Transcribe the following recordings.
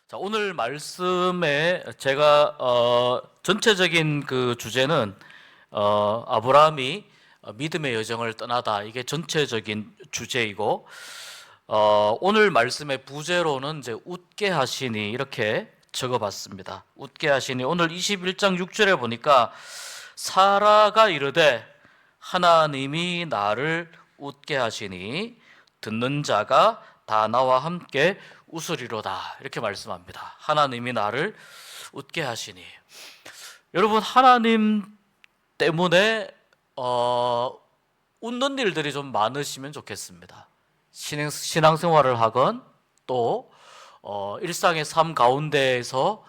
자, 오늘 말씀에 제가 전체적인 그 주제는 아브라함이 믿음의 여정을 떠나다, 이게 전체적인 주제이고, 오늘 말씀의 부제로는 이제 웃게 하시니 이렇게 적어봤습니다. 웃게 하시니, 오늘 21장 6절에 보니까 사라가 이르되 하나님이 나를 웃게 하시니 듣는 자가 다 나와 함께 웃으리로다, 이렇게 말씀합니다. 하나님이 나를 웃게 하시니, 여러분, 하나님 때문에 웃는 일들이 좀 많으시면 좋겠습니다. 신앙생활을 하건 또 일상의 삶 가운데에서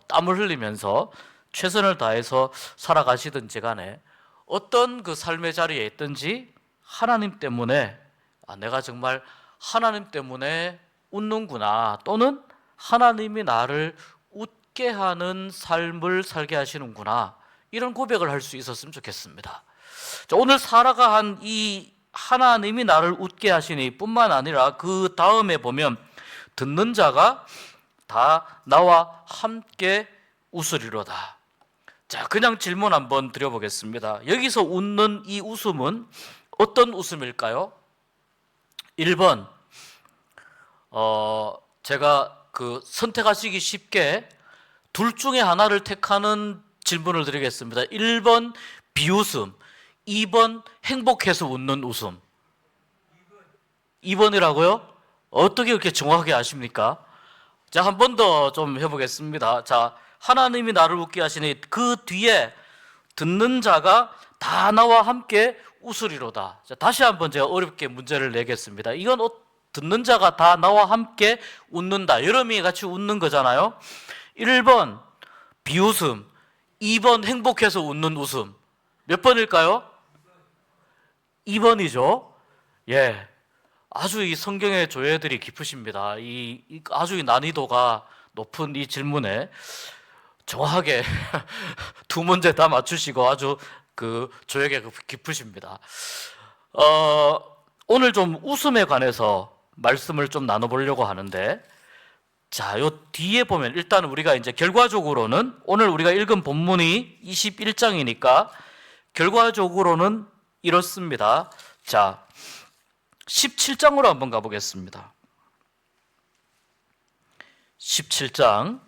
땀을 흘리면서 최선을 다해서 살아가시든지 간에 어떤 그 삶의 자리에 있든지 하나님 때문에 내가 정말 하나님 때문에 웃는구나, 또는 하나님이 나를 웃게 하는 삶을 살게 하시는구나, 이런 고백을 할 수 있었으면 좋겠습니다. 자, 오늘 사라가 한 이 하나님이 나를 웃게 하시니 뿐만 아니라 그 다음에 보면 듣는 자가 다 나와 함께 웃으리로다. 자, 그냥 질문 한번 드려보겠습니다. 여기서 웃는 이 웃음은 어떤 웃음일까요? 1번, 제가 그 선택하시기 쉽게 둘 중에 하나를 택하는 질문을 드리겠습니다. 1번 비웃음, 2번 행복해서 웃는 웃음. 2번이라고요? 어떻게 그렇게 정확하게 아십니까? 자, 한 번 더 좀 해보겠습니다. 자, 하나님이 나를 웃게 하시니 그 뒤에 듣는 자가 다 나와 함께 웃으리로다. 자, 다시 한번 제가 어렵게 문제를 내겠습니다. 이건 듣는 자가 다 나와 함께 웃는다, 여러분이 같이 웃는 거잖아요. 1번 비웃음, 2번 행복해서 웃는 웃음. 몇 번일까요? 2번이죠. 예, 아주 이 성경의 조예들이 깊으십니다. 아주 난이도가 높은 이 질문에 정확하게 두 문제 다 맞추시고 아주 그 조예가 깊으십니다. 오늘 좀 웃음에 관해서 말씀을 좀 나눠보려고 하는데, 자, 요 뒤에 보면 일단 우리가 이제 결과적으로는 오늘 우리가 읽은 본문이 21장이니까 결과적으로는 이렇습니다. 자, 17장으로 한번 가보겠습니다. 17장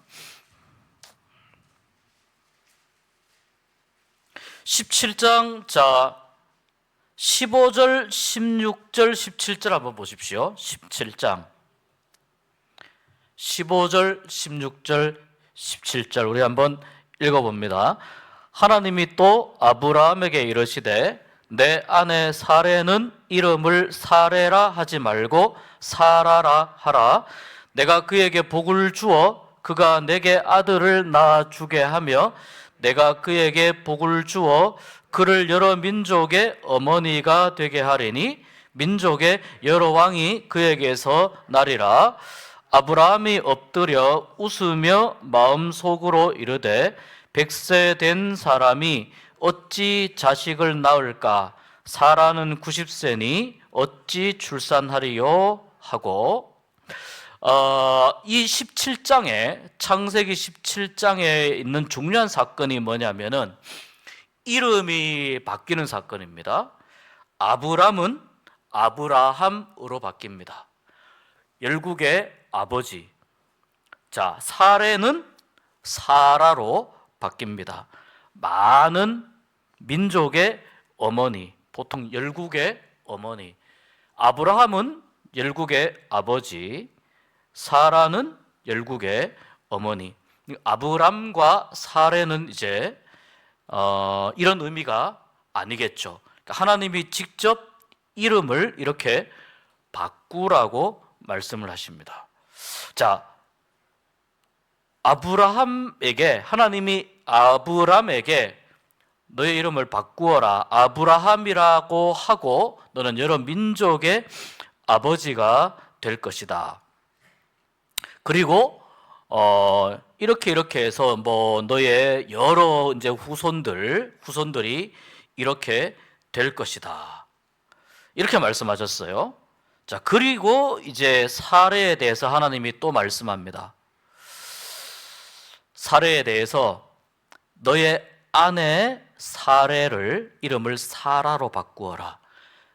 17장, 자, 15절, 16절, 17절 한번 보십시오. 17장 15절, 16절, 17절 우리 한번 읽어봅니다. 하나님이 또 아브라함에게 이르시되 내 아내 사레는 이름을 사레라 하지 말고 사라라 하라. 내가 그에게 복을 주어 그가 내게 아들을 낳아주게 하며 내가 그에게 복을 주어 그를 여러 민족의 어머니가 되게 하리니 민족의 여러 왕이 그에게서 나리라. 아브라함이 엎드려 웃으며 마음속으로 이르되 100세 된 사람이 어찌 자식을 낳을까? 사라는 90세니 어찌 출산하리요? 하고, 이 17장에, 창세기 17장에 있는 중요한 사건이 뭐냐면은 이름이 바뀌는 사건입니다. 아브람은 아브라함으로 바뀝니다. 열국의 아버지. 자, 사레는 사라로 바뀝니다. 많은 민족의 어머니, 보통 열국의 어머니. 아브라함은 열국의 아버지, 사라는 열국의 어머니. 아브람과 사레는 이제 이런 의미가 아니겠죠. 그러니까 하나님이 직접 이름을 이렇게 바꾸라고 말씀을 하십니다. 자, 하나님이 아브람에게 너의 이름을 바꾸어라, 아브라함이라고 하고 너는 여러 민족의 아버지가 될 것이다. 그리고 이렇게 해서 뭐 너의 여러 이제 후손들이 이렇게 될 것이다, 이렇게 말씀하셨어요. 자, 그리고 이제 사례에 대해서 하나님이 또 말씀합니다. 사레에 대해서 너의 아내 사레를 이름을 사라로 바꾸어라.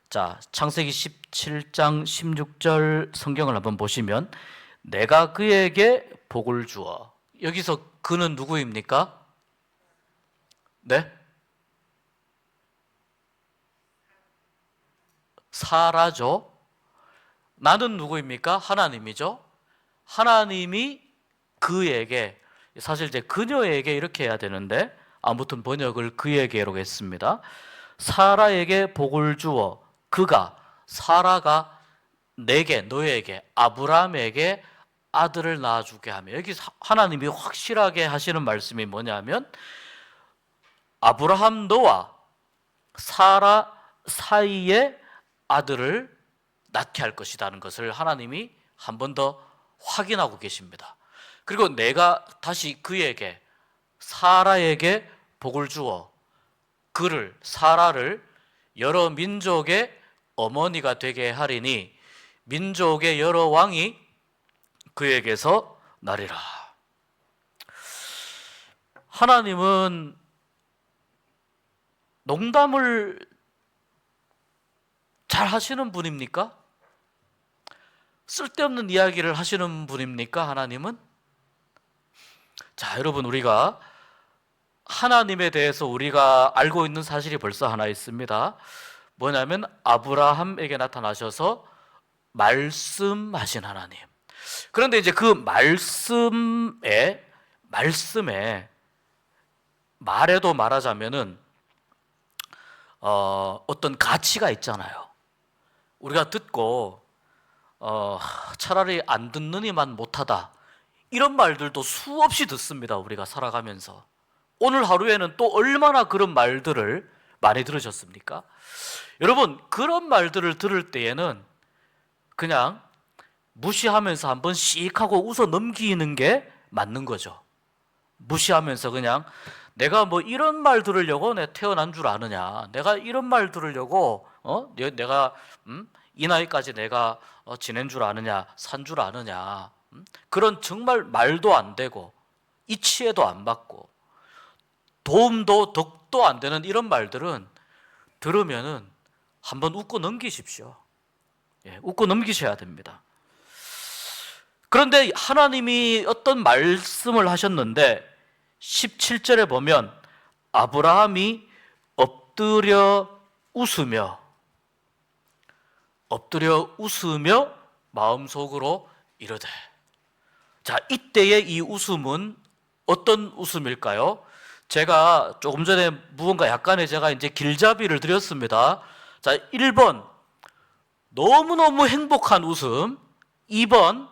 자, 창세기 17장 16절 성경을 한번 보시면 내가 그에게 복을 주어. 여기서 그는 누구입니까? 네? 사라죠. 나는 누구입니까? 하나님이죠. 하나님이 그에게, 사실 이제 그녀에게 이렇게 해야 되는데 아무튼 번역을 그에게로 했습니다. 사라에게 복을 주어 그가, 사라가 내게, 너에게, 아브라함에게 아들을 낳아주게 하며, 여기 하나님이 확실하게 하시는 말씀이 뭐냐면 아브라함 너와 사라 사이에 아들을 낳게 할 것이라는 것을 하나님이 한 번 더 확인하고 계십니다. 그리고 내가 다시 그에게, 사라에게 복을 주어 그를, 사라를 여러 민족의 어머니가 되게 하리니 민족의 여러 왕이 그에게서 나리라. 하나님은 농담을 잘 하시는 분입니까? 쓸데없는 이야기를 하시는 분입니까? 하나님은? 자, 여러분, 우리가 하나님에 대해서 우리가 알고 있는 사실이 벌써 하나 있습니다. 뭐냐면 아브라함에게 나타나셔서 말씀하신 하나님. 그런데 이제 그 말씀에 말에도 말하자면은 어떤 가치가 있잖아요. 우리가 듣고 차라리 안 듣느니만 못하다, 이런 말들도 수없이 듣습니다. 우리가 살아가면서. 오늘 하루에는 또 얼마나 그런 말들을 많이 들으셨습니까? 여러분, 그런 말들을 들을 때에는 그냥 무시하면서 한번 씩 하고 웃어 넘기는 게 맞는 거죠. 무시하면서 그냥 내가 뭐 이런 말 들으려고 내 태어난 줄 아느냐, 내가 이런 말 들으려고 내가 이 나이까지 내가 지낸 줄 아느냐, 산 줄 아느냐, 그런 정말 말도 안 되고 이치에도 안 받고 도움도 덕도 안 되는 이런 말들은 들으면은 한번 웃고 넘기십시오. 예, 웃고 넘기셔야 됩니다. 그런데 하나님이 어떤 말씀을 하셨는데 17절에 보면 아브라함이 엎드려 웃으며 마음속으로 이르되. 자, 이때의 이 웃음은 어떤 웃음일까요? 제가 조금 전에 무언가 약간의 제가 이제 길잡이를 드렸습니다. 자, 1번 너무너무 행복한 웃음, 2번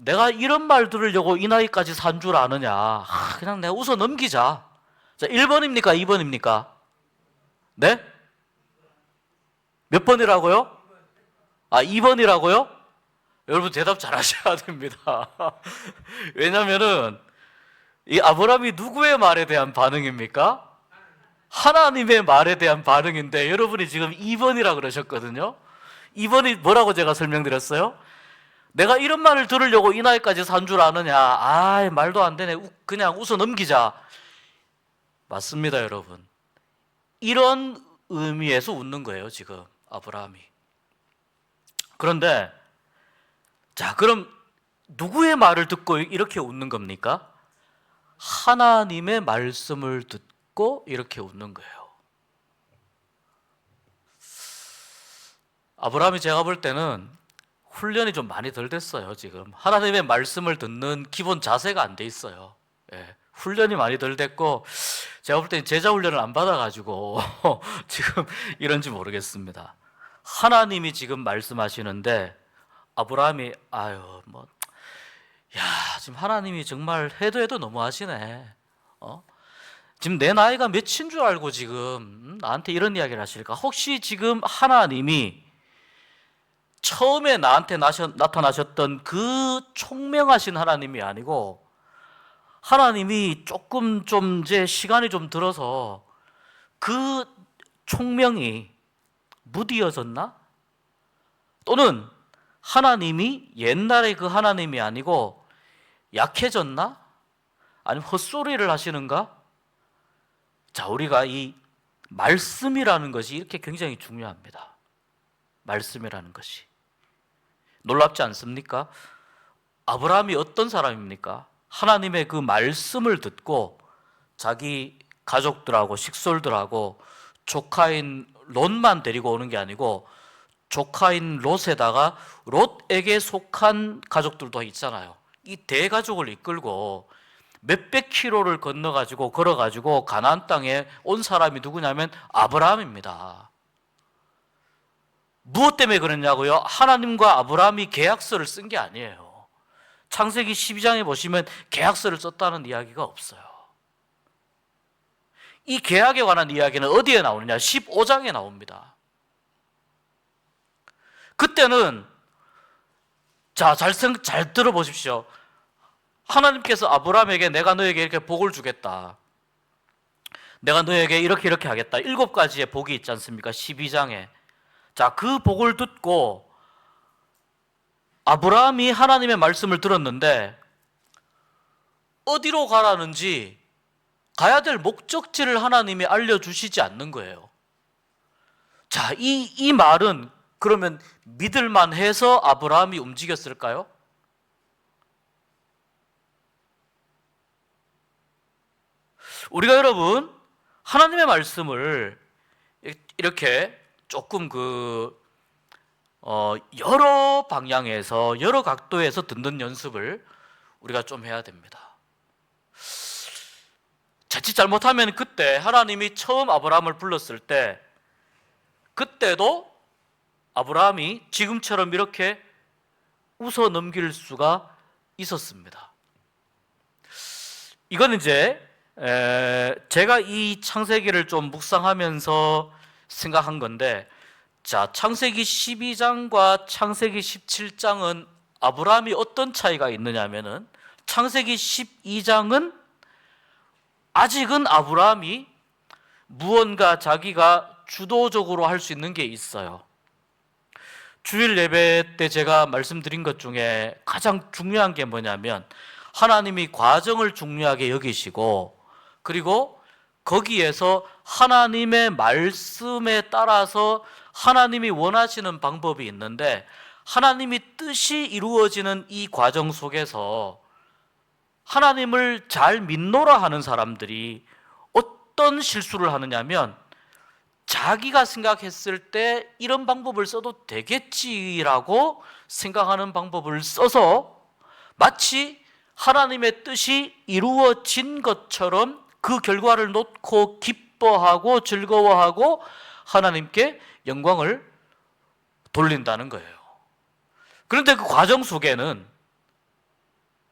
내가 이런 말 들으려고 이 나이까지 산 줄 아느냐, 그냥 내가 웃어 넘기자. 자, 1번입니까? 2번입니까? 네? 몇 번이라고요? 2번이라고요? 여러분 대답 잘 하셔야 됩니다. 왜냐면은 이 아브라함이 누구의 말에 대한 반응입니까? 하나님의 말에 대한 반응인데 여러분이 지금 2번이라 그러셨거든요. 2번이 뭐라고 제가 설명드렸어요? 내가 이런 말을 들으려고 이 나이까지 산 줄 아느냐, 말도 안 되네, 그냥 웃어 넘기자. 맞습니다, 여러분. 이런 의미에서 웃는 거예요, 지금 아브라함이. 그런데 자, 그럼 누구의 말을 듣고 이렇게 웃는 겁니까? 하나님의 말씀을 듣고 이렇게 웃는 거예요. 아브라함이 제가 볼 때는 훈련이 좀 많이 덜 됐어요. 지금 하나님의 말씀을 듣는 기본 자세가 안 돼 있어요. 예, 훈련이 많이 덜 됐고 제가 볼 때는 제자 훈련을 안 받아가지고 지금 이런지 모르겠습니다. 하나님이 지금 말씀하시는데 아브라함이 지금 하나님이 정말 해도 너무하시네. 지금 내 나이가 몇인 줄 알고 지금 나한테 이런 이야기를 하실까? 혹시 지금 하나님이 처음에 나한테 나타나셨던 그 총명하신 하나님이 아니고 하나님이 조금 좀 이제 시간이 좀 들어서 그 총명이 무디어졌나? 또는 하나님이 옛날에 그 하나님이 아니고 약해졌나? 아니면 헛소리를 하시는가? 자, 우리가 이 말씀이라는 것이 이렇게 굉장히 중요합니다. 말씀이라는 것이. 놀랍지 않습니까? 아브라함이 어떤 사람입니까? 하나님의 그 말씀을 듣고 자기 가족들하고 식솔들하고 조카인 롯만 데리고 오는 게 아니고 조카인 롯에다가 롯에게 속한 가족들도 있잖아요. 이 대가족을 이끌고 몇백 킬로를 건너가지고 걸어가지고 가나안 땅에 온 사람이 누구냐면 아브라함입니다. 무엇 때문에 그랬냐고요? 하나님과 아브라함이 계약서를 쓴 게 아니에요. 창세기 12장에 보시면 계약서를 썼다는 이야기가 없어요. 이 계약에 관한 이야기는 어디에 나오느냐? 15장에 나옵니다. 그때는 잘 들어보십시오. 하나님께서 아브라함에게 내가 너에게 이렇게 복을 주겠다. 내가 너에게 이렇게 하겠다. 7가지의 복이 있지 않습니까? 12장에. 자, 그 복을 듣고 아브라함이 하나님의 말씀을 들었는데 어디로 가라는지 가야 될 목적지를 하나님이 알려주시지 않는 거예요. 자, 이 말은 그러면 믿을만 해서 아브라함이 움직였을까요? 우리가 여러분 하나님의 말씀을 이렇게 조금 여러 방향에서 여러 각도에서 듣는 연습을 우리가 좀 해야 됩니다. 자칫 잘못하면 그때 하나님이 처음 아브라함을 불렀을 때 그때도 아브라함이 지금처럼 이렇게 웃어 넘길 수가 있었습니다. 이건 이제 제가 이 창세기를 좀 묵상하면서 생각한 건데, 자, 창세기 12장과 창세기 17장은 아브라함이 어떤 차이가 있느냐면은 창세기 12장은 아직은 아브라함이 무언가 자기가 주도적으로 할 수 있는 게 있어요. 주일 예배 때 제가 말씀드린 것 중에 가장 중요한 게 뭐냐면 하나님이 과정을 중요하게 여기시고 그리고 거기에서 하나님의 말씀에 따라서 하나님이 원하시는 방법이 있는데 하나님이 뜻이 이루어지는 이 과정 속에서 하나님을 잘 믿노라 하는 사람들이 어떤 실수를 하느냐면 자기가 생각했을 때 이런 방법을 써도 되겠지라고 생각하는 방법을 써서 마치 하나님의 뜻이 이루어진 것처럼 그 결과를 놓고 기뻐하고 즐거워하고 하나님께 영광을 돌린다는 거예요. 그런데 그 과정 속에는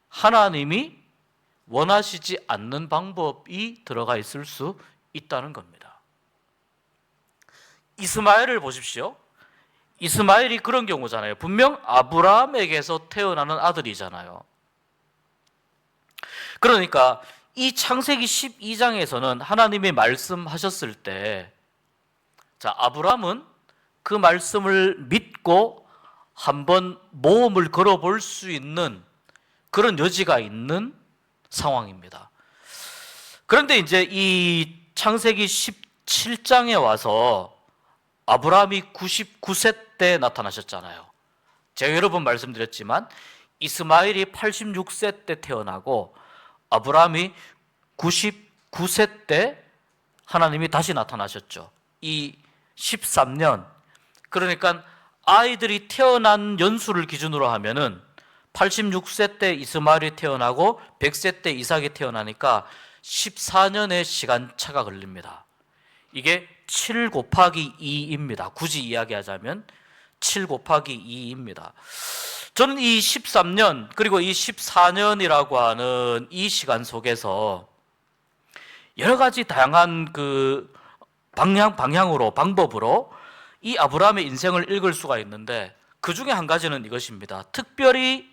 하나님이 원하시지 않는 방법이 들어가 있을 수 있다는 겁니다. 이스마엘을 보십시오. 이스마엘이 그런 경우잖아요. 분명 아브라함에게서 태어나는 아들이잖아요. 그러니까 이 창세기 12장에서는 하나님이 말씀하셨을 때, 자, 아브라함은 그 말씀을 믿고 한번 모험을 걸어볼 수 있는 그런 여지가 있는 상황입니다. 그런데 이제 이 창세기 17장에 와서 아브라함이 99세 때 나타나셨잖아요. 제가 여러 번 말씀드렸지만 이스마엘이 86세 때 태어나고 아브라함이 99세 때 하나님이 다시 나타나셨죠. 이 13년, 그러니까 아이들이 태어난 연수를 기준으로 하면은 86세 때 이스마엘이 태어나고 100세 때 이삭이 태어나니까 14년의 시간차가 걸립니다. 이게 7 곱하기 2입니다. 굳이 이야기하자면 7 곱하기 2입니다. 저는 이 13년 그리고 이 14년이라고 하는 이 시간 속에서 여러 가지 다양한 그 방향으로 방법으로 이 아브라함의 인생을 읽을 수가 있는데 그 중에 한 가지는 이것입니다. 특별히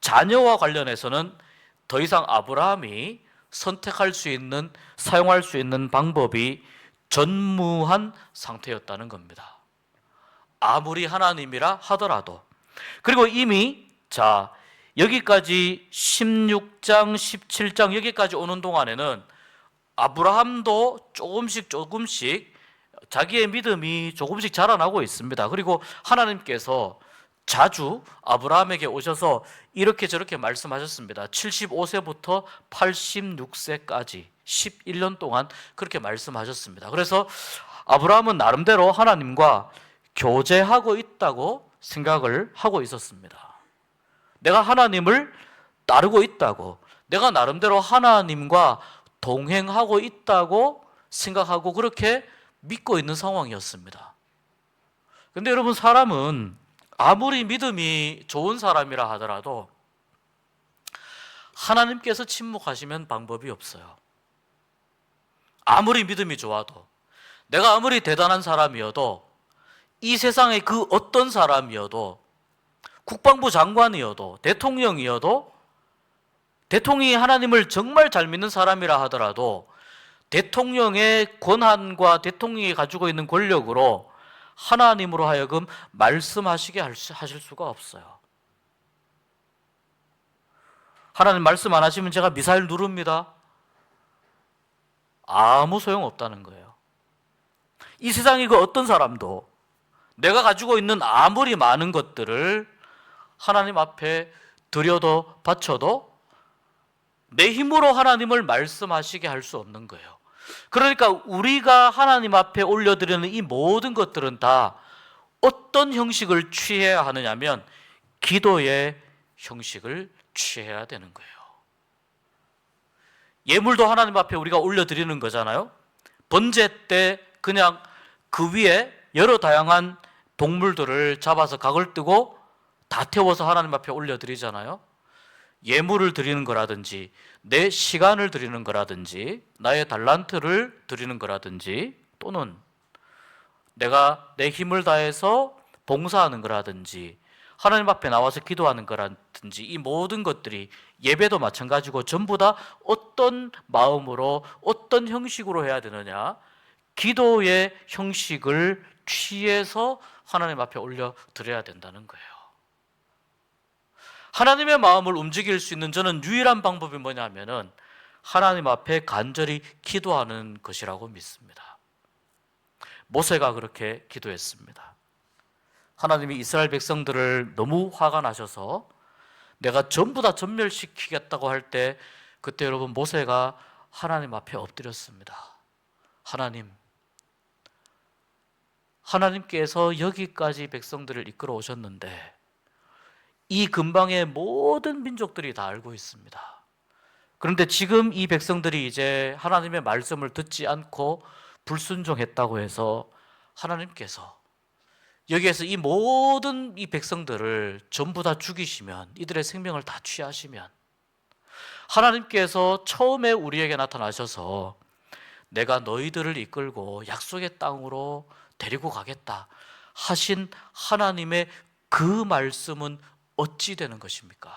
자녀와 관련해서는 더 이상 아브라함이 선택할 수 있는, 사용할 수 있는 방법이 전무한 상태였다는 겁니다. 아무리 하나님이라 하더라도. 그리고 이미 자, 여기까지 16장, 17장 여기까지 오는 동안에는 아브라함도 조금씩 자기의 믿음이 조금씩 자라나고 있습니다. 그리고 하나님께서 자주 아브라함에게 오셔서 이렇게 저렇게 말씀하셨습니다. 75세부터 86세까지 11년 동안 그렇게 말씀하셨습니다. 그래서 아브라함은 나름대로 하나님과 교제하고 있다고 생각을 하고 있었습니다. 내가 하나님을 따르고 있다고, 내가 나름대로 하나님과 동행하고 있다고 생각하고 그렇게 믿고 있는 상황이었습니다. 근데 여러분, 사람은 아무리 믿음이 좋은 사람이라 하더라도 하나님께서 침묵하시면 방법이 없어요. 아무리 믿음이 좋아도, 내가 아무리 대단한 사람이어도, 이 세상의 그 어떤 사람이어도, 국방부 장관이어도, 대통령이어도, 대통령이 하나님을 정말 잘 믿는 사람이라 하더라도 대통령의 권한과 대통령이 가지고 있는 권력으로 하나님으로 하여금 말씀하시게 하실 수가 없어요. 하나님 말씀 안 하시면 제가 미사일 누릅니다. 아무 소용없다는 거예요. 이 세상의 그 어떤 사람도 내가 가지고 있는 아무리 많은 것들을 하나님 앞에 드려도 바쳐도 내 힘으로 하나님을 말씀하시게 할 수 없는 거예요. 그러니까 우리가 하나님 앞에 올려드리는 이 모든 것들은 다 어떤 형식을 취해야 하느냐면 기도의 형식을 취해야 되는 거예요. 예물도 하나님 앞에 우리가 올려드리는 거잖아요. 번제 때 그냥 그 위에 여러 다양한 동물들을 잡아서 각을 뜨고 다 태워서 하나님 앞에 올려드리잖아요. 예물을 드리는 거라든지 내 시간을 드리는 거라든지 나의 달란트를 드리는 거라든지 또는 내가 내 힘을 다해서 봉사하는 거라든지 하나님 앞에 나와서 기도하는 거라든지 이 모든 것들이 예배도 마찬가지고 전부 다 어떤 마음으로 어떤 형식으로 해야 되느냐, 기도의 형식을 취해서 하나님 앞에 올려드려야 된다는 거예요. 하나님의 마음을 움직일 수 있는 저는 유일한 방법이 뭐냐면은 하나님 앞에 간절히 기도하는 것이라고 믿습니다. 모세가 그렇게 기도했습니다. 하나님이 이스라엘 백성들을 너무 화가 나셔서 내가 전부 다 전멸시키겠다고 할 때 그때 여러분 모세가 하나님 앞에 엎드렸습니다. 하나님께서 여기까지 백성들을 이끌어 오셨는데 이 근방의 모든 민족들이 다 알고 있습니다. 그런데 지금 이 백성들이 이제 하나님의 말씀을 듣지 않고 불순종했다고 해서 하나님께서 여기에서 이 모든 이 백성들을 전부 다 죽이시면, 이들의 생명을 다 취하시면 하나님께서 처음에 우리에게 나타나셔서 내가 너희들을 이끌고 약속의 땅으로 데리고 가겠다 하신 하나님의 그 말씀은 어찌 되는 것입니까?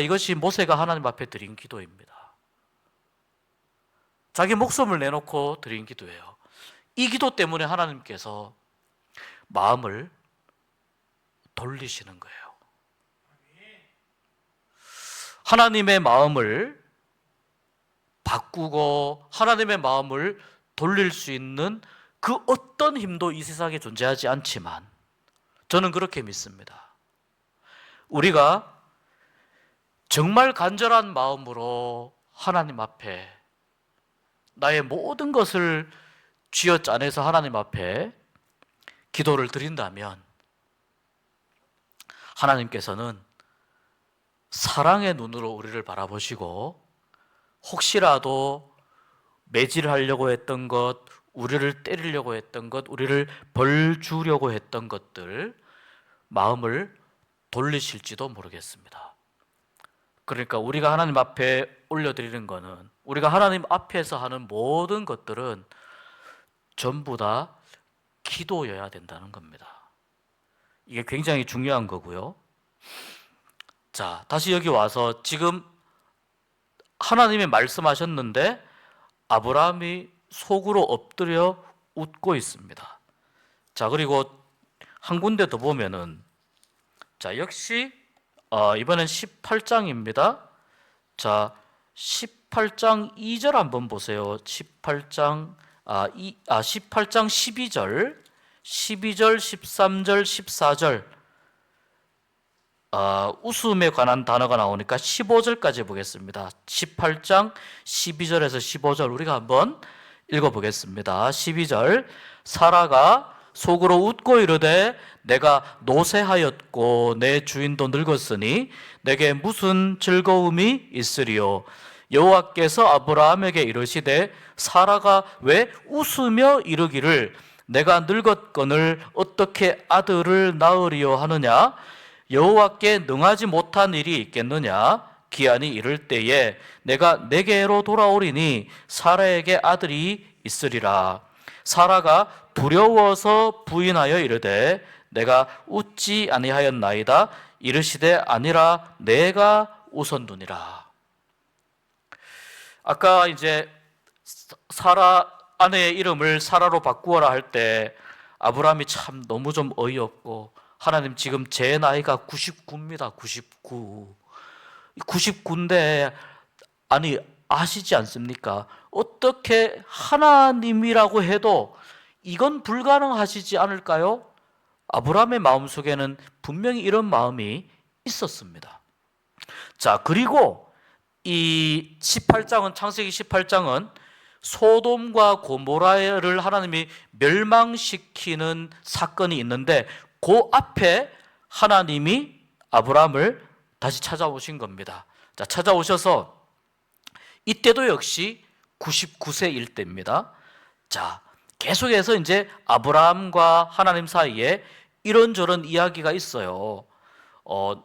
이것이 모세가 하나님 앞에 드린 기도입니다. 자기 목숨을 내놓고 드린 기도예요. 이 기도 때문에 하나님께서 마음을 돌리시는 거예요. 하나님의 마음을 바꾸고 하나님의 마음을 돌릴 수 있는 그 어떤 힘도 이 세상에 존재하지 않지만 저는 그렇게 믿습니다. 우리가 정말 간절한 마음으로 하나님 앞에 나의 모든 것을 쥐어짜내서 하나님 앞에 기도를 드린다면 하나님께서는 사랑의 눈으로 우리를 바라보시고 혹시라도 매질하려고 했던 것, 우리를 때리려고 했던 것, 우리를 벌 주려고 했던 것들 마음을 돌리실지도 모르겠습니다. 그러니까 우리가 하나님 앞에 올려드리는 거는, 우리가 하나님 앞에서 하는 모든 것들은 전부 다 기도여야 된다는 겁니다. 이게 굉장히 중요한 거고요. 자, 다시 여기 와서 지금 하나님이 말씀하셨는데 아브라함이 속으로 엎드려 웃고 있습니다. 자, 그리고 한 군데 더 보면은 자, 역시 이번엔 18장입니다. 자, 18장 2절 한번 보세요. 18장 12절, 13절, 14절. 웃음에 관한 단어가 나오니까 15절까지 보겠습니다. 18장 12절에서 15절 우리가 한번 읽어보겠습니다. 12절, 사라가 속으로 웃고 이르되 내가 노쇠하였고 내 주인도 늙었으니 내게 무슨 즐거움이 있으리요. 여호와께서 아브라함에게 이르시되 사라가 왜 웃으며 이르기를 내가 늙었거늘 어떻게 아들을 낳으리요 하느냐. 여호와께 능하지 못한 일이 있겠느냐. 기한이 이를 때에 내가 내게로 돌아오리니 사라에게 아들이 있으리라. 사라가 두려워서 부인하여 이르되 내가 웃지 아니하였나이다. 이르시되 아니라 내가 웃었느니라. 아까 이제 사라 아내의 이름을 사라로 바꾸어라 할 때 아브라함이 참 너무 좀 어이없고, 하나님 지금 제 나이가 99입니다. 99. 99인데 아니 아시지 않습니까? 어떻게 하나님이라고 해도 이건 불가능하시지 않을까요? 아브라함의 마음속에는 분명히 이런 마음이 있었습니다. 자, 그리고 이 18장은, 창세기 18장은 소돔과 고모라를 하나님이 멸망시키는 사건이 있는데 그 앞에 하나님이 아브라함을 다시 찾아오신 겁니다. 자, 찾아오셔서 이때도 역시 99세일 때입니다. 자, 계속해서 이제 아브라함과 하나님 사이에 이런저런 이야기가 있어요.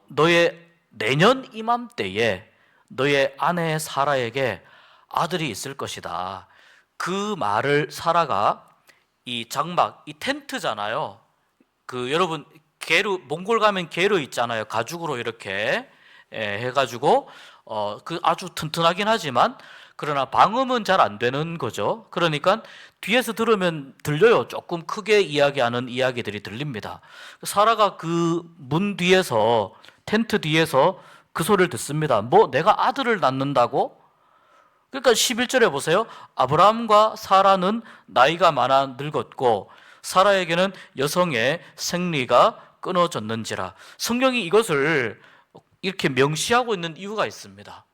너의 내년 이맘때에 너의 아내 사라에게 아들이 있을 것이다. 그 말을 사라가 이 장막, 이 텐트잖아요. 여러분 게르, 몽골 가면 게르 있잖아요. 가죽으로 이렇게 해가지고 아주 튼튼하긴 하지만 그러나 방음은 잘 안 되는 거죠. 그러니까 뒤에서 들으면 들려요. 조금 크게 이야기하는 이야기들이 들립니다. 사라가 그 문 뒤에서, 텐트 뒤에서 그 소리를 듣습니다. 뭐 내가 아들을 낳는다고? 그러니까 11절에 보세요. 아브라함과 사라는 나이가 많아 늙었고 사라에게는 여성의 생리가 끊어졌는지라. 성경이 이것을 이렇게 명시하고 있는 이유가 있습니다.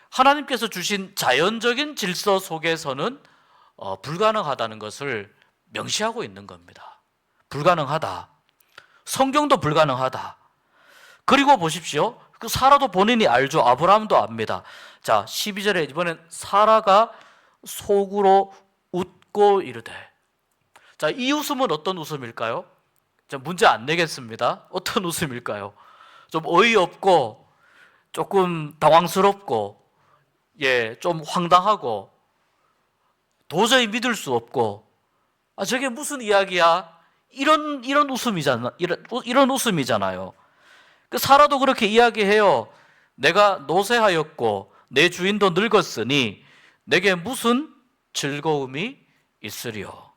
하나님께서 주신 자연적인 질서 속에서는 불가능하다는 것을 명시하고 있는 겁니다. 불가능하다. 성경도 불가능하다. 그리고 보십시오. 그 사라도 본인이 알죠. 아브라함도 압니다. 자, 12절에 이번엔 사라가 속으로 웃고 이르되. 자, 이 웃음은 어떤 웃음일까요? 자, 문제 안 내겠습니다. 어떤 웃음일까요? 좀 어이없고 조금 당황스럽고 좀 황당하고 도저히 믿을 수 없고 저게 무슨 이야기야? 이런 웃음이잖아요. 그 사라도 그렇게 이야기해요. 내가 노쇠하였고 내 주인도 늙었으니 내게 무슨 즐거움이 있으리요.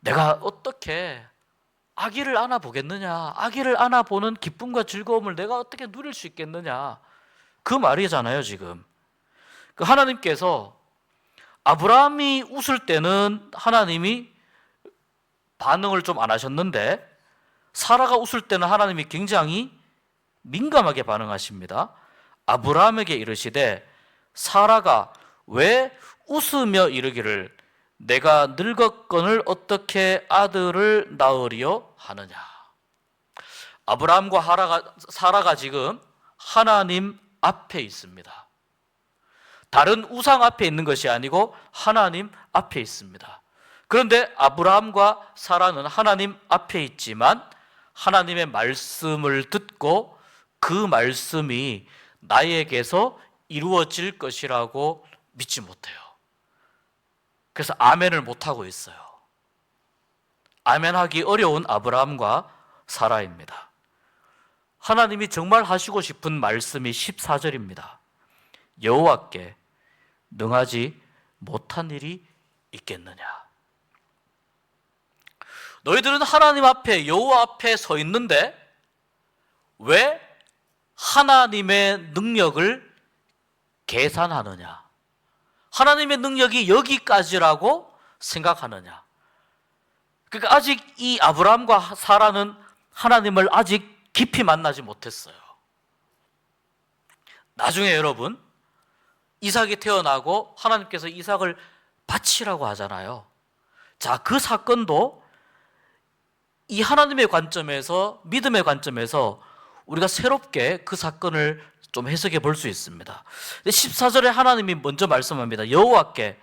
내가 어떻게 아기를 안아보겠느냐? 아기를 안아보는 기쁨과 즐거움을 내가 어떻게 누릴 수 있겠느냐? 그 말이잖아요, 지금. 그 하나님께서 아브라함이 웃을 때는 하나님이 반응을 좀 안 하셨는데 사라가 웃을 때는 하나님이 굉장히 민감하게 반응하십니다. 아브라함에게 이르시되 사라가 왜 웃으며 이르기를 내가 늙었거늘 어떻게 아들을 낳으리요 하느냐. 아브라함과 사라가 지금 하나님 앞에 있습니다. 다른 우상 앞에 있는 것이 아니고 하나님 앞에 있습니다. 그런데 아브라함과 사라는 하나님 앞에 있지만 하나님의 말씀을 듣고 그 말씀이 나에게서 이루어질 것이라고 믿지 못해요. 그래서 아멘을 못하고 있어요. 아멘하기 어려운 아브라함과 사라입니다. 하나님이 정말 하시고 싶은 말씀이 14절입니다. 여호와께 능하지 못한 일이 있겠느냐. 너희들은 하나님 앞에, 여호와 앞에 서 있는데 왜 하나님의 능력을 계산하느냐? 하나님의 능력이 여기까지라고 생각하느냐? 그러니까 아직 이 아브라함과 사라는 하나님을 아직 깊이 만나지 못했어요. 나중에 여러분, 이삭이 태어나고 하나님께서 이삭을 바치라고 하잖아요. 자, 그 사건도 이 하나님의 관점에서, 믿음의 관점에서 우리가 새롭게 그 사건을 좀 해석해 볼 수 있습니다. 14절에 하나님이 먼저 말씀합니다. 여호와께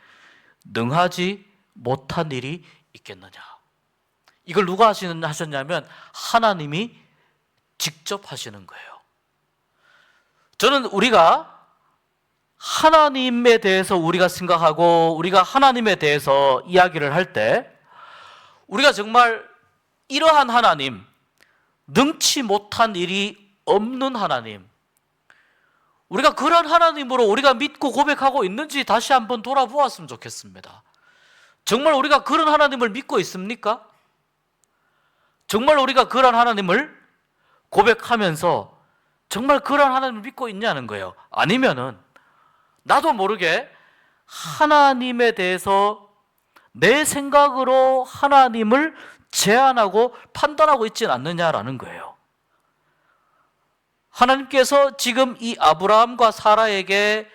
능하지 못한 일이 있겠느냐? 이걸 누가 하셨냐면 하나님이 직접 하시는 거예요. 저는 우리가 하나님에 대해서 우리가 생각하고 우리가 하나님에 대해서 이야기를 할 때 우리가 정말 이러한 하나님, 능치 못한 일이 없는 하나님, 우리가 그런 하나님으로 우리가 믿고 고백하고 있는지 다시 한번 돌아보았으면 좋겠습니다. 정말 우리가 그런 하나님을 믿고 있습니까? 정말 우리가 그런 하나님을 고백하면서 정말 그런 하나님을 믿고 있냐는 거예요. 아니면은 나도 모르게 하나님에 대해서 내 생각으로 하나님을 제한하고 판단하고 있지는 않느냐라는 거예요. 하나님께서 지금 이 아브라함과 사라에게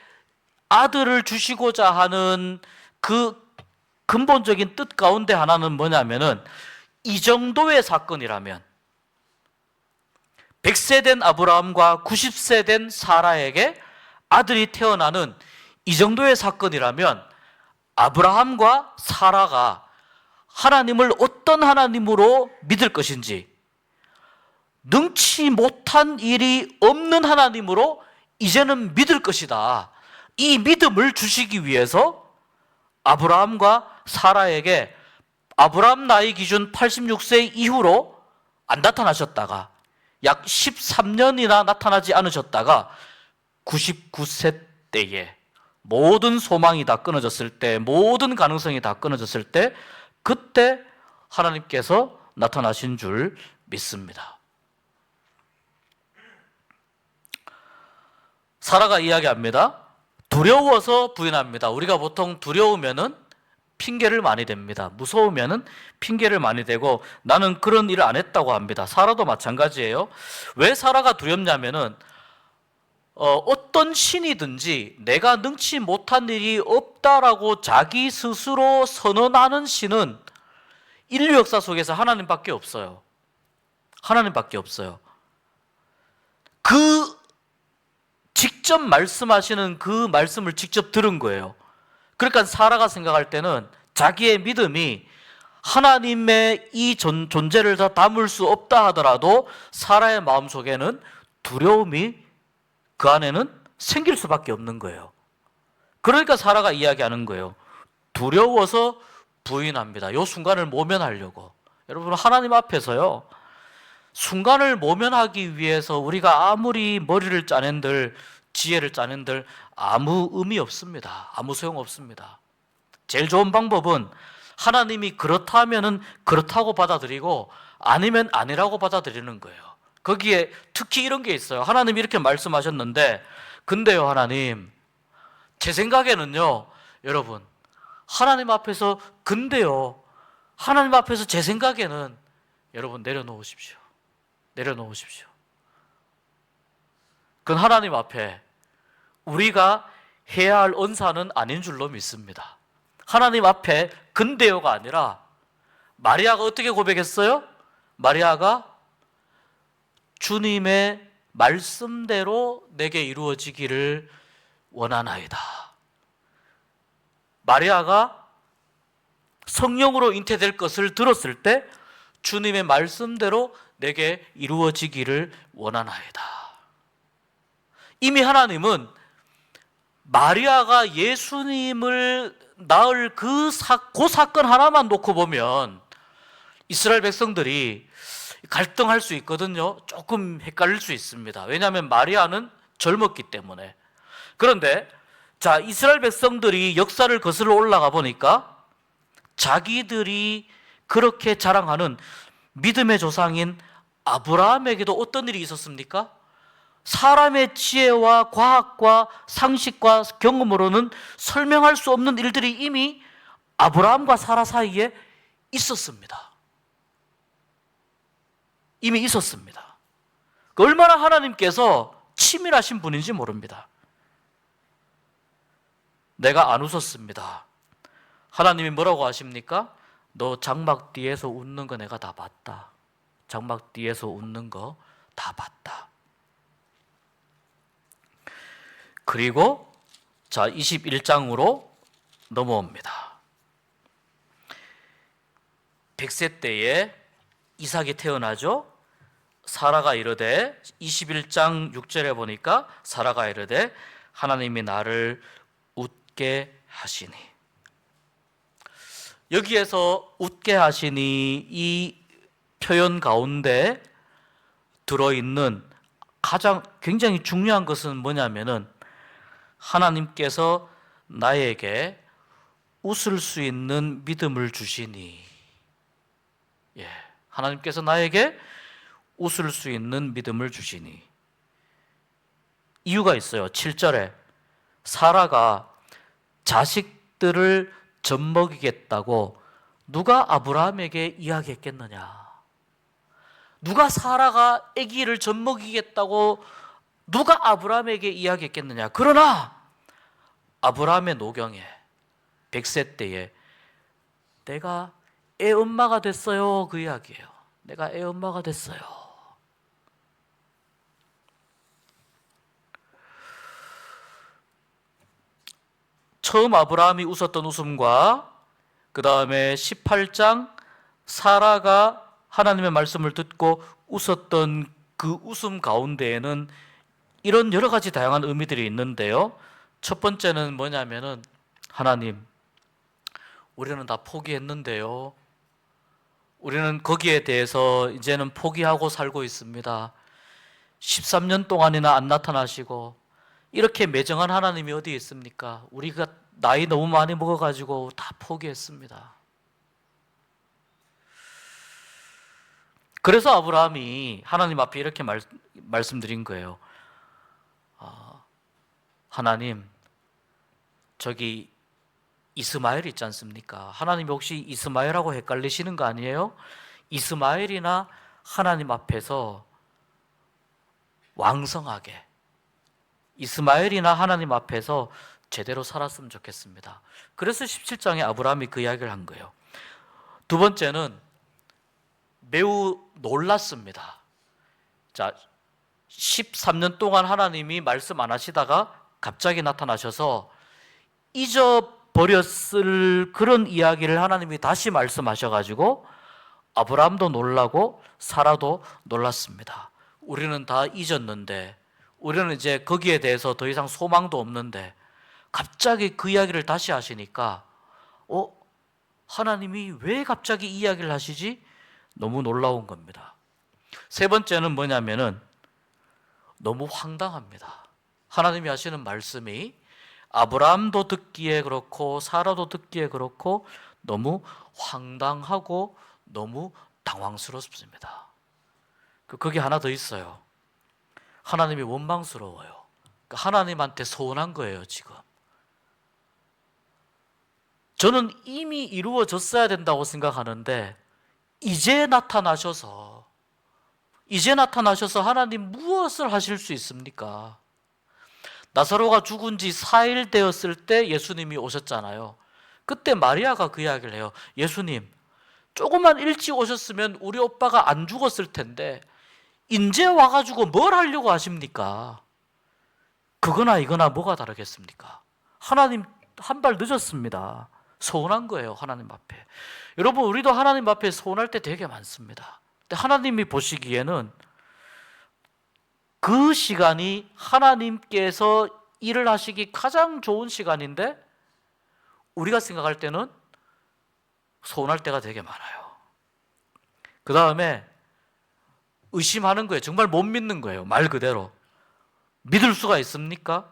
아들을 주시고자 하는 그 근본적인 뜻 가운데 하나는 뭐냐면은 이 정도의 사건이라면 100세 된 아브라함과 90세 된 사라에게 아들이 태어나는 이 정도의 사건이라면 아브라함과 사라가 하나님을 어떤 하나님으로 믿을 것인지, 능치 못한 일이 없는 하나님으로 이제는 믿을 것이다. 이 믿음을 주시기 위해서 아브라함과 사라에게 아브라함 나이 기준 86세 이후로 안 나타나셨다가 약 13년이나 나타나지 않으셨다가 99세 때에 모든 소망이 다 끊어졌을 때, 모든 가능성이 다 끊어졌을 때, 그때 하나님께서 나타나신 줄 믿습니다. 사라가 이야기합니다. 두려워서 부인합니다. 우리가 보통 두려우면은 핑계를 많이 댑니다. 무서우면은 핑계를 많이 대고 나는 그런 일을 안 했다고 합니다. 사라도 마찬가지예요. 왜 사라가 두렵냐면은 어떤 신이든지 내가 능치 못한 일이 없다라고 자기 스스로 선언하는 신은 인류 역사 속에서 하나님밖에 없어요. 하나님밖에 없어요. 그 직접 말씀하시는 그 말씀을 직접 들은 거예요. 그러니까 사라가 생각할 때는 자기의 믿음이 하나님의 이 존재를 다 담을 수 없다 하더라도 사라의 마음속에는 두려움이 그 안에는 생길 수밖에 없는 거예요. 그러니까 사라가 이야기하는 거예요. 두려워서 부인합니다. 이 순간을 모면하려고. 여러분, 하나님 앞에서요, 순간을 모면하기 위해서 우리가 아무리 머리를 짜낸들, 지혜를 짜낸들 아무 의미 없습니다. 아무 소용 없습니다. 제일 좋은 방법은 하나님이 그렇다 하면은 그렇다고 받아들이고 아니면 아니라고 받아들이는 거예요. 거기에 특히 이런 게 있어요. 하나님이 이렇게 말씀하셨는데, 근데요, 하나님, 제 생각에는요, 여러분, 하나님 앞에서, 근데요, 하나님 앞에서 제 생각에는, 여러분, 내려놓으십시오. 내려놓으십시오. 그건 하나님 앞에 우리가 해야 할 언사는 아닌 줄로 믿습니다. 하나님 앞에 근데요가 아니라 마리아가 어떻게 고백했어요? 마리아가 주님의 말씀대로 내게 이루어지기를 원하나이다. 마리아가 성령으로 잉태될 것을 들었을 때 주님의 말씀대로 내게 이루어지기를 원하나이다. 이미 하나님은 마리아가 예수님을 낳을 그 사건 하나만 놓고 보면 이스라엘 백성들이 갈등할 수 있거든요. 조금 헷갈릴 수 있습니다. 왜냐하면 마리아는 젊었기 때문에. 그런데 자, 이스라엘 백성들이 역사를 거슬러 올라가 보니까 자기들이 그렇게 자랑하는 믿음의 조상인 아브라함에게도 어떤 일이 있었습니까? 사람의 지혜와 과학과 상식과 경험으로는 설명할 수 없는 일들이 이미 아브라함과 사라 사이에 있었습니다. 이미 있었습니다. 얼마나 하나님께서 치밀하신 분인지 모릅니다. 내가 안 웃었습니다. 하나님이 뭐라고 하십니까? 너 장막 뒤에서 웃는 거 내가 다 봤다. 장막 뒤에서 웃는 거 다 봤다. 그리고 자 21장으로 넘어옵니다. 100세 때에 이삭이 태어나죠. 사라가 이르되 21장 6절에 보니까 사라가 이르되 하나님이 나를 웃게 하시니, 여기에서 웃게 하시니 이 표현 가운데 들어있는 가장 굉장히 중요한 것은 뭐냐면은 하나님께서 나에게 웃을 수 있는 믿음을 주시니, 하나님께서 나에게 웃을 수 있는 믿음을 주시니. 이유가 있어요. 7절에 사라가 자식들을 젖먹이겠다고 누가 아브라함에게 이야기했겠느냐? 누가 사라가 아기를 젖먹이겠다고 누가 아브라함에게 이야기했겠느냐? 그러나 아브라함의 노경에 100세 때에 내가 애 엄마가 됐어요. 그 이야기예요. 내가 애 엄마가 됐어요. 처음 아브라함이 웃었던 웃음과 그 다음에 18장 사라가 하나님의 말씀을 듣고 웃었던 그 웃음 가운데에는 이런 여러 가지 다양한 의미들이 있는데요. 첫 번째는 뭐냐면은 하나님, 우리는 다 포기했는데요. 우리는 거기에 대해서 이제는 포기하고 살고 있습니다. 13년 동안이나 안 나타나시고 이렇게 매정한 하나님이 어디 있습니까? 우리가 나이 너무 많이 먹어가지고 다 포기했습니다. 그래서 아브라함이 하나님 앞에 이렇게 말씀드린 거예요. 하나님, 저기 이스마엘 있지 않습니까? 하나님이 혹시 이스마엘하고 헷갈리시는 거 아니에요? 이스마엘이나 하나님 앞에서 왕성하게, 이스마엘이나 하나님 앞에서 제대로 살았으면 좋겠습니다. 그래서 17장에 아브라함이 그 이야기를 한 거예요. 두 번째는 매우 놀랐습니다. 자, 13년 동안 하나님이 말씀 안 하시다가 갑자기 나타나셔서 잊어버렸을 그런 이야기를 하나님이 다시 말씀하셔가지고 아브라함도 놀라고 사라도 놀랐습니다. 우리는 다 잊었는데, 우리는 이제 거기에 대해서 더 이상 소망도 없는데 갑자기 그 이야기를 다시 하시니까 하나님이 왜 갑자기 이 이야기를 하시지? 너무 놀라운 겁니다. 세 번째는 뭐냐면은 너무 황당합니다. 하나님이 하시는 말씀이 아브라함도 듣기에 그렇고 사라도 듣기에 그렇고 너무 황당하고 너무 당황스럽습니다. 거기 하나 더 있어요. 하나님이 원망스러워요. 하나님한테 서운한 거예요, 지금. 저는 이미 이루어졌어야 된다고 생각하는데 이제 나타나셔서 하나님 무엇을 하실 수 있습니까? 나사로가 죽은 지 4일 되었을 때 예수님이 오셨잖아요. 그때 마리아가 그 이야기를 해요. 예수님, 조금만 일찍 오셨으면 우리 오빠가 안 죽었을 텐데 인제 와가지고 뭘 하려고 하십니까? 그거나 이거나 뭐가 다르겠습니까? 하나님 한 발 늦었습니다. 서운한 거예요, 하나님 앞에. 여러분, 우리도 하나님 앞에 서운할 때 되게 많습니다. 근데 하나님이 보시기에는 그 시간이 하나님께서 일을 하시기 가장 좋은 시간인데 우리가 생각할 때는 서운할 때가 되게 많아요. 그 다음에 의심하는 거예요. 정말 못 믿는 거예요. 말 그대로. 믿을 수가 있습니까?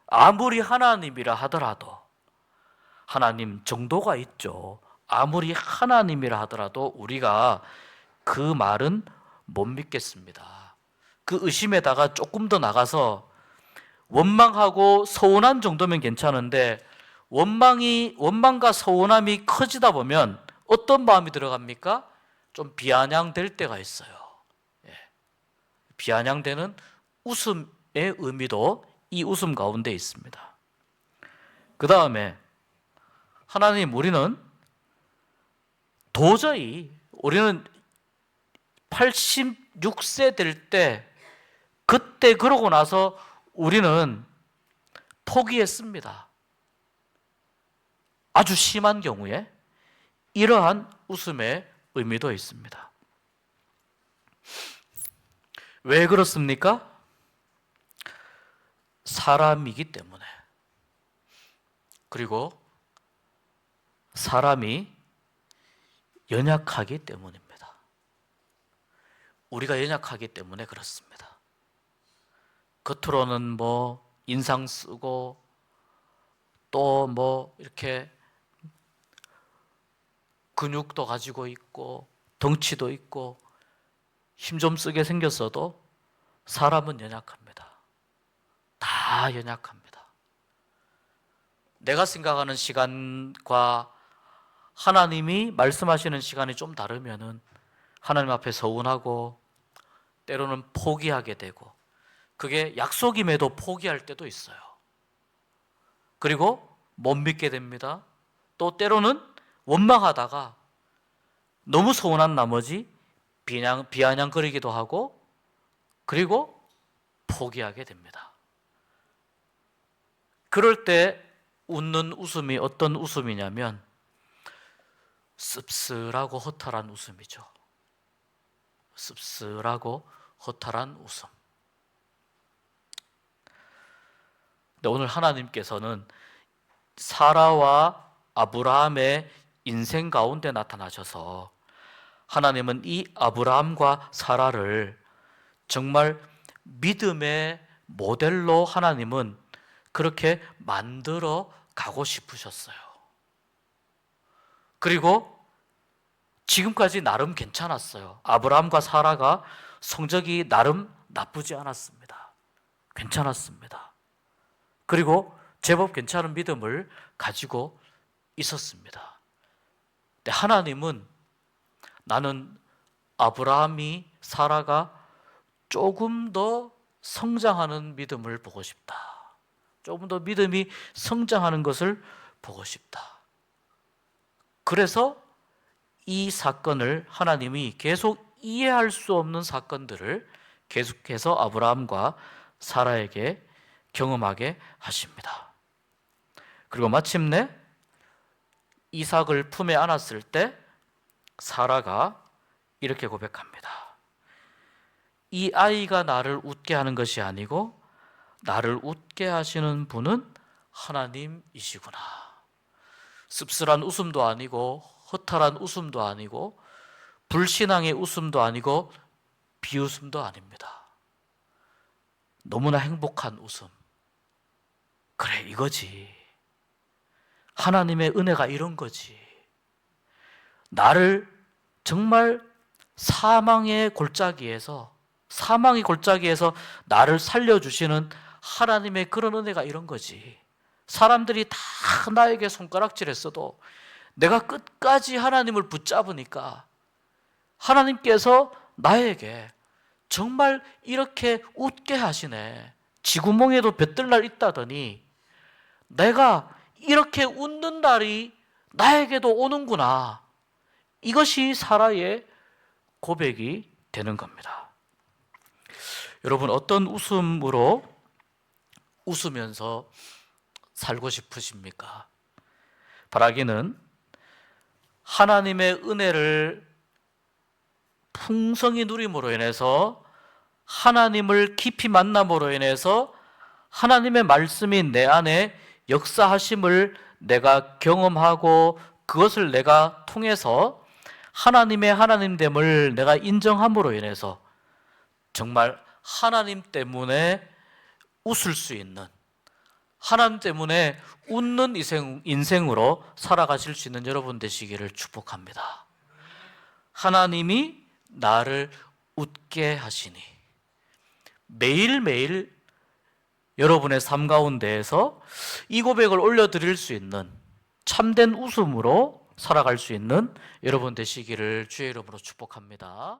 아무리 하나님이라 하더라도, 하나님 정도가 있죠. 아무리 하나님이라 하더라도 우리가 그 말은 못 믿겠습니다. 그 의심에다가 조금 더 나가서 원망하고 서운한 정도면 괜찮은데 원망과 서운함이 커지다 보면 어떤 마음이 들어갑니까? 좀 비아냥될 때가 있어요. 비아냥되는 웃음의 의미도 이 웃음 가운데 있습니다. 그 다음에 하나님, 우리는 86세 될 때 그때 그러고 나서 우리는 포기했습니다. 아주 심한 경우에 이러한 웃음의 의미도 있습니다. 왜 그렇습니까? 사람이기 때문에. 그리고 사람이 연약하기 때문입니다. 우리가 연약하기 때문에 그렇습니다. 겉으로는 뭐 인상 쓰고 또 뭐 이렇게 근육도 가지고 있고 덩치도 있고 힘 좀 쓰게 생겼어도 사람은 연약합니다. 다 연약합니다. 내가 생각하는 시간과 하나님이 말씀하시는 시간이 좀 다르면은 하나님 앞에 서운하고 때로는 포기하게 되고, 그게 약속임에도 포기할 때도 있어요. 그리고 못 믿게 됩니다. 또 때로는 원망하다가 너무 서운한 나머지 비아냥거리기도 하고, 그리고 포기하게 됩니다. 그럴 때 웃는 웃음이 어떤 웃음이냐면 씁쓸하고 허탈한 웃음이죠. 씁쓸하고 허탈한 웃음. 근데 오늘 하나님께서는 사라와 아브라함의 인생 가운데 나타나셔서 하나님은 이 아브라함과 사라를 정말 믿음의 모델로 하나님은 그렇게 만들어 가고 싶으셨어요. 그리고 지금까지 나름 괜찮았어요. 아브라함과 사라가 성적이 나름 나쁘지 않았습니다. 괜찮았습니다. 그리고 제법 괜찮은 믿음을 가지고 있었습니다. 근데 하나님은 나는 아브라함이, 사라가 조금 더 성장하는 믿음을 보고 싶다. 조금 더 믿음이 성장하는 것을 보고 싶다. 그래서 이 사건을 하나님이 계속 이해할 수 없는 사건들을 계속해서 아브라함과 사라에게 경험하게 하십니다. 그리고 마침내 이삭을 품에 안았을 때 사라가 이렇게 고백합니다. 이 아이가 나를 웃게 하는 것이 아니고 나를 웃게 하시는 분은 하나님이시구나. 씁쓸한 웃음도 아니고 허탈한 웃음도 아니고 불신앙의 웃음도 아니고 비웃음도 아닙니다. 너무나 행복한 웃음. 그래, 이거지. 하나님의 은혜가 이런 거지. 나를 정말 사망의 골짜기에서 나를 살려주시는 하나님의 그런 은혜가 이런 거지. 사람들이 다 나에게 손가락질했어도 내가 끝까지 하나님을 붙잡으니까 하나님께서 나에게 정말 이렇게 웃게 하시네. 쥐구멍에도 볕들 날 있다더니 내가 이렇게 웃는 날이 나에게도 오는구나. 이것이 사라의 고백이 되는 겁니다. 여러분, 어떤 웃음으로 웃으면서 살고 싶으십니까? 바라기는 하나님의 은혜를 풍성히 누림으로 인해서, 하나님을 깊이 만남으로 인해서 하나님의 말씀이 내 안에 역사하심을 내가 경험하고 그것을 내가 통해서 하나님의 하나님됨을 내가 인정함으로 인해서 정말 하나님 때문에 웃을 수 있는, 하나님 때문에 웃는 인생으로 살아가실 수 있는 여러분 되시기를 축복합니다. 하나님이 나를 웃게 하시니. 매일매일 여러분의 삶 가운데에서 이 고백을 올려드릴 수 있는 참된 웃음으로 살아갈 수 있는 여러분 되시기를 주의 이름으로 축복합니다.